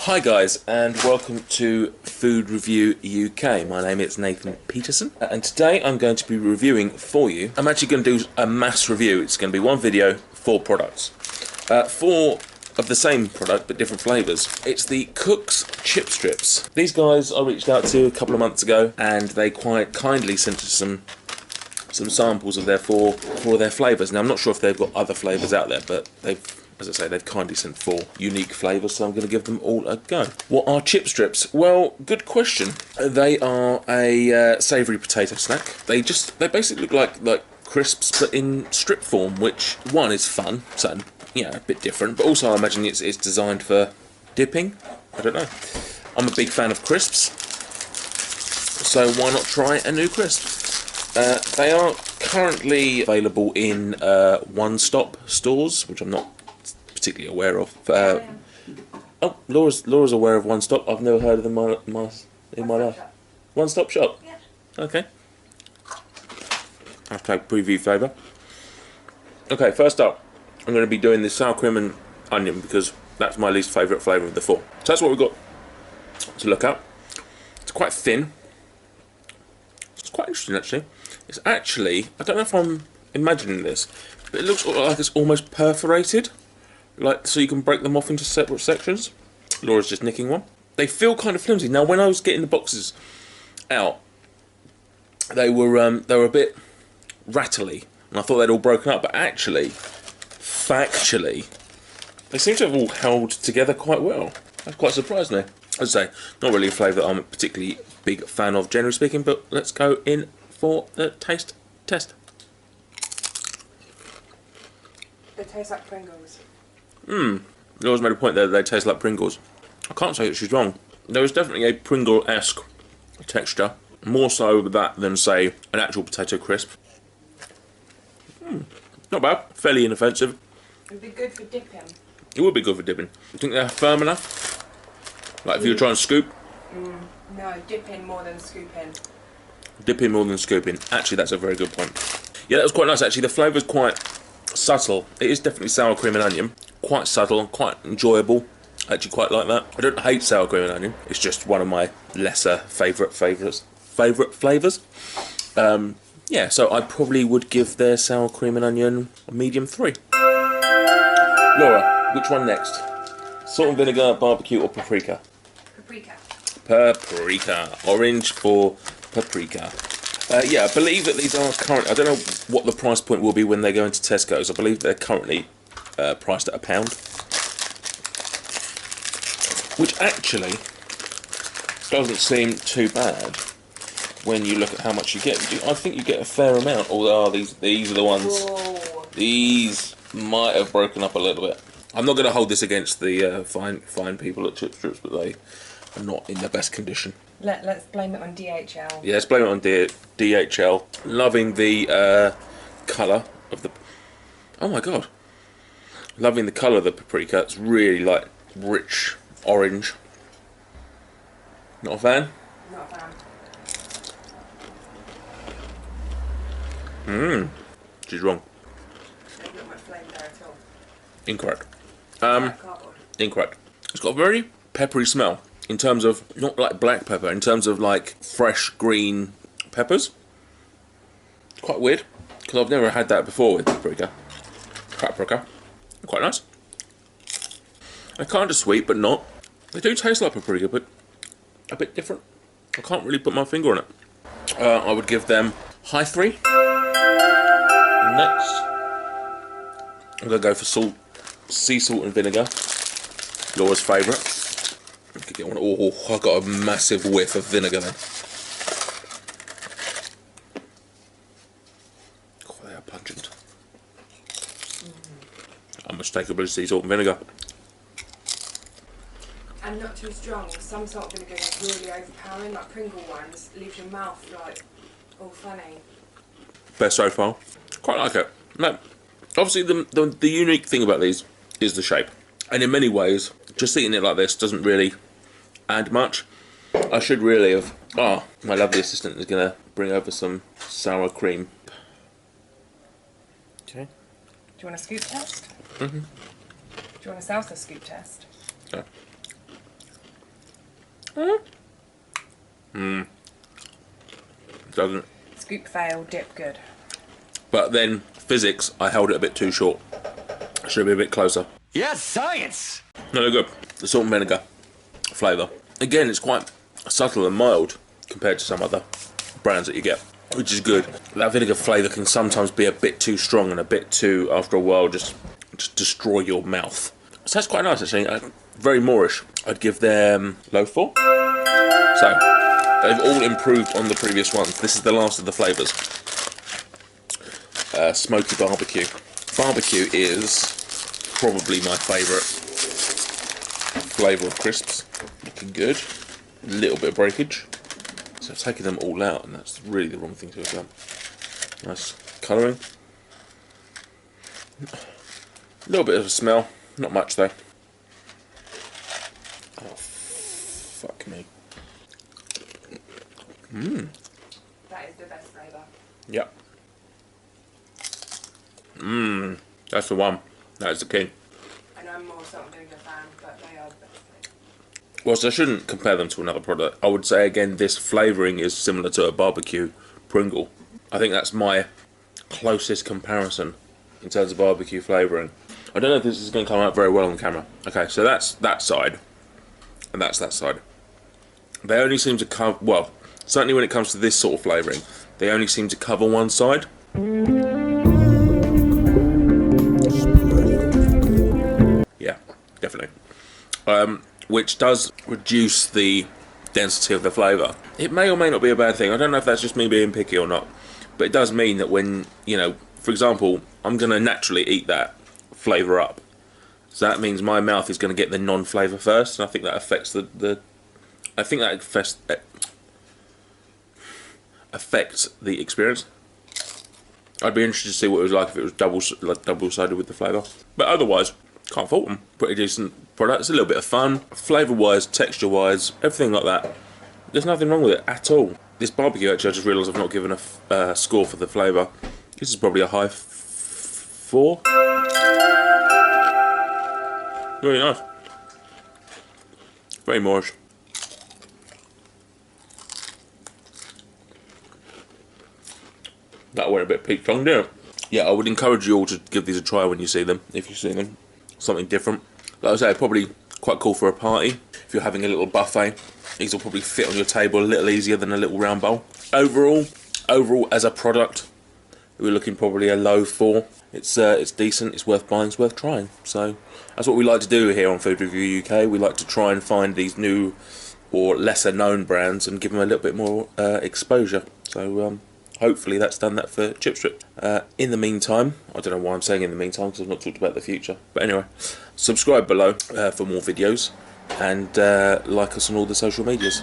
Hi guys, and welcome to Food Review UK. My name is Nathan Peterson, and today I'm going to be reviewing for you. I'm actually going to do a mass review. It's going to be one video, 4 products. 4 of the same product, but different flavours. It's the Cook's Chip Strips. These guys I reached out to a couple of months ago, and they quite kindly sent us some samples of their four of their flavours. Now I'm not sure if they've got other flavours out there, but as I say, they've kindly sent 4 unique flavours, so I'm going to give them all a go. What are chip strips? Well, good question. They are a savoury potato snack. They basically look like crisps, but in strip form, which one is fun, so a bit different, but also I imagine it's designed for dipping. I don't know. I'm a big fan of crisps, so why not try a new crisp? They are currently available in one-stop stores, which I'm not particularly aware of. Oh, Laura's aware of One Stop. I've never heard of them in my life. One Stop Shop? Yeah. Okay. Hashtag preview flavour. Okay, first up, I'm going to be doing the sour cream and onion because that's my least favourite flavour of the 4. So that's what we've got to look at. It's quite thin. It's quite interesting actually. It's actually, I don't know if I'm imagining this, but it looks like it's almost perforated. So you can break them off into separate sections. Laura's just nicking one. They feel kind of flimsy. Now, when I was getting the boxes out, they were a bit rattly, and I thought they'd all broken up. But actually, factually, they seem to have all held together quite well. That quite surprised me. As I say, not really a flavour that I'm a particularly big fan of, generally speaking. But let's go in for the taste test. They taste like Pringles. Laura's made a point there that they taste like Pringles. I can't say that she's wrong. There is definitely a Pringle-esque texture. More so that than, say, an actual potato crisp. Not bad. Fairly inoffensive. It would be good for dipping. It would be good for dipping. You think they're firm enough? Like if you were trying to scoop? No, dipping more than scooping. Dipping more than scooping. Actually, that's a very good point. Yeah, that was quite nice actually. The flavour's quite subtle. It is definitely sour cream and onion. Quite subtle and quite enjoyable. I actually quite like that. I don't hate sour cream and onion. It's just one of my lesser favourite flavours. Yeah, so I probably would give their sour cream and onion a medium 3. Laura, which one next? Salt and vinegar, barbecue, or paprika? Paprika. Paprika. Orange for paprika. Yeah, I believe that these are current. I don't know what the price point will be when they go into Tesco's. I believe they're currently priced at £1, which actually doesn't seem too bad when you look at how much you get. I think you get a fair amount. Although these are the ones. Whoa. These might have broken up a little bit. I'm not going to hold this against the fine people at Chip Strips, but they are not in the best condition. Let's blame it on DHL. Yeah, let's blame it on DHL. Loving the colour of the... Oh my god. Loving the colour of the paprika. It's really like rich orange. Not a fan? Not a fan. She's wrong. There's not much flavour there at all. Incorrect. Cardboard. Incorrect. It's got a very peppery smell. In terms of, not like black pepper, in terms of like fresh green peppers. Quite weird, because I've never had that before with paprika. Paprika. Quite nice. They're kind of sweet, but not. They do taste like paprika, but a bit different. I can't really put my finger on it. I would give them high 3. Next, I'm going to go for salt, sea salt and vinegar. Laura's favourite. Get one. Oh, I got a massive whiff of vinegar then. Oh, they are pungent. Unmistakably sea salt and vinegar. And not too strong. Some salt of vinegar is really overpowering, like Pringle ones. Leaves your mouth like all funny. Best so far. Quite like it. No, obviously the unique thing about these is the shape, and in many ways, just eating it like this doesn't really add much. I should really have... Oh, my lovely assistant is going to bring over some sour cream. Okay. Do you want a scoop test? Mm-hmm. Do you want a salsa scoop test? Yeah. Doesn't. Scoop fail, dip good. But then, physics, I held it a bit too short. Should be a bit closer. Yes, science! No, they're good. The salt and vinegar flavour. Again, it's quite subtle and mild compared to some other brands that you get, which is good. That vinegar flavour can sometimes be a bit too strong and a bit too, after a while, just destroy your mouth. So that's quite nice, actually. Very Moorish. I'd give them low 4. So, they've all improved on the previous ones. This is the last of the flavours. Smoky barbecue. Barbecue is probably my favourite flavour of crisps. Looking good. A little bit of breakage. So I've taken them all out, and that's really the wrong thing to have done. Nice colouring. A little bit of a smell. Not much though. Oh, fuck me. That is the best flavour. Yep. That's the one. That is the king. And I'm more salt and vinegar fan, but they are the best. Whilst I shouldn't compare them to another product, I would say again this flavouring is similar to a barbecue Pringle. I think that's my closest comparison in terms of barbecue flavouring. I don't know if this is going to come out very well on camera. Okay, so that's that side, and that's that side. They only seem to cover, well, certainly when it comes to this sort of flavouring, they only seem to cover one side. Yeah, definitely. Which does reduce the density of the flavour. It may or may not be a bad thing. I don't know if that's just me being picky or not, but it does mean that when, you know, for example, I'm going to naturally eat that flavour up. So that means my mouth is going to get the non-flavour first, and I think that affects I think that affects the experience. I'd be interested to see what it was like if it was double-sided with the flavour. But otherwise, can't fault them. Pretty decent product. It's a little bit of fun. Flavour-wise, texture-wise, everything like that. There's nothing wrong with it at all. This barbecue, actually, I just realised I've not given a score for the flavour. This is probably a high 4. Really nice. Very Moorish. That went a bit peak tongue, didn't it? Yeah, I would encourage you all to give these a try when you see them, if you see them. Something different. Like I say, probably quite cool for a party. If you're having a little buffet, these will probably fit on your table a little easier than a little round bowl. Overall as a product, we're looking probably a low 4. It's decent, it's worth buying, it's worth trying. So that's what we like to do here on Food Review UK. We like to try and find these new or lesser known brands and give them a little bit more exposure. So hopefully that's done that for Chip Strip. In the meantime, I don't know why I'm saying in the meantime because I've not talked about the future. But anyway, subscribe below for more videos and like us on all the social medias.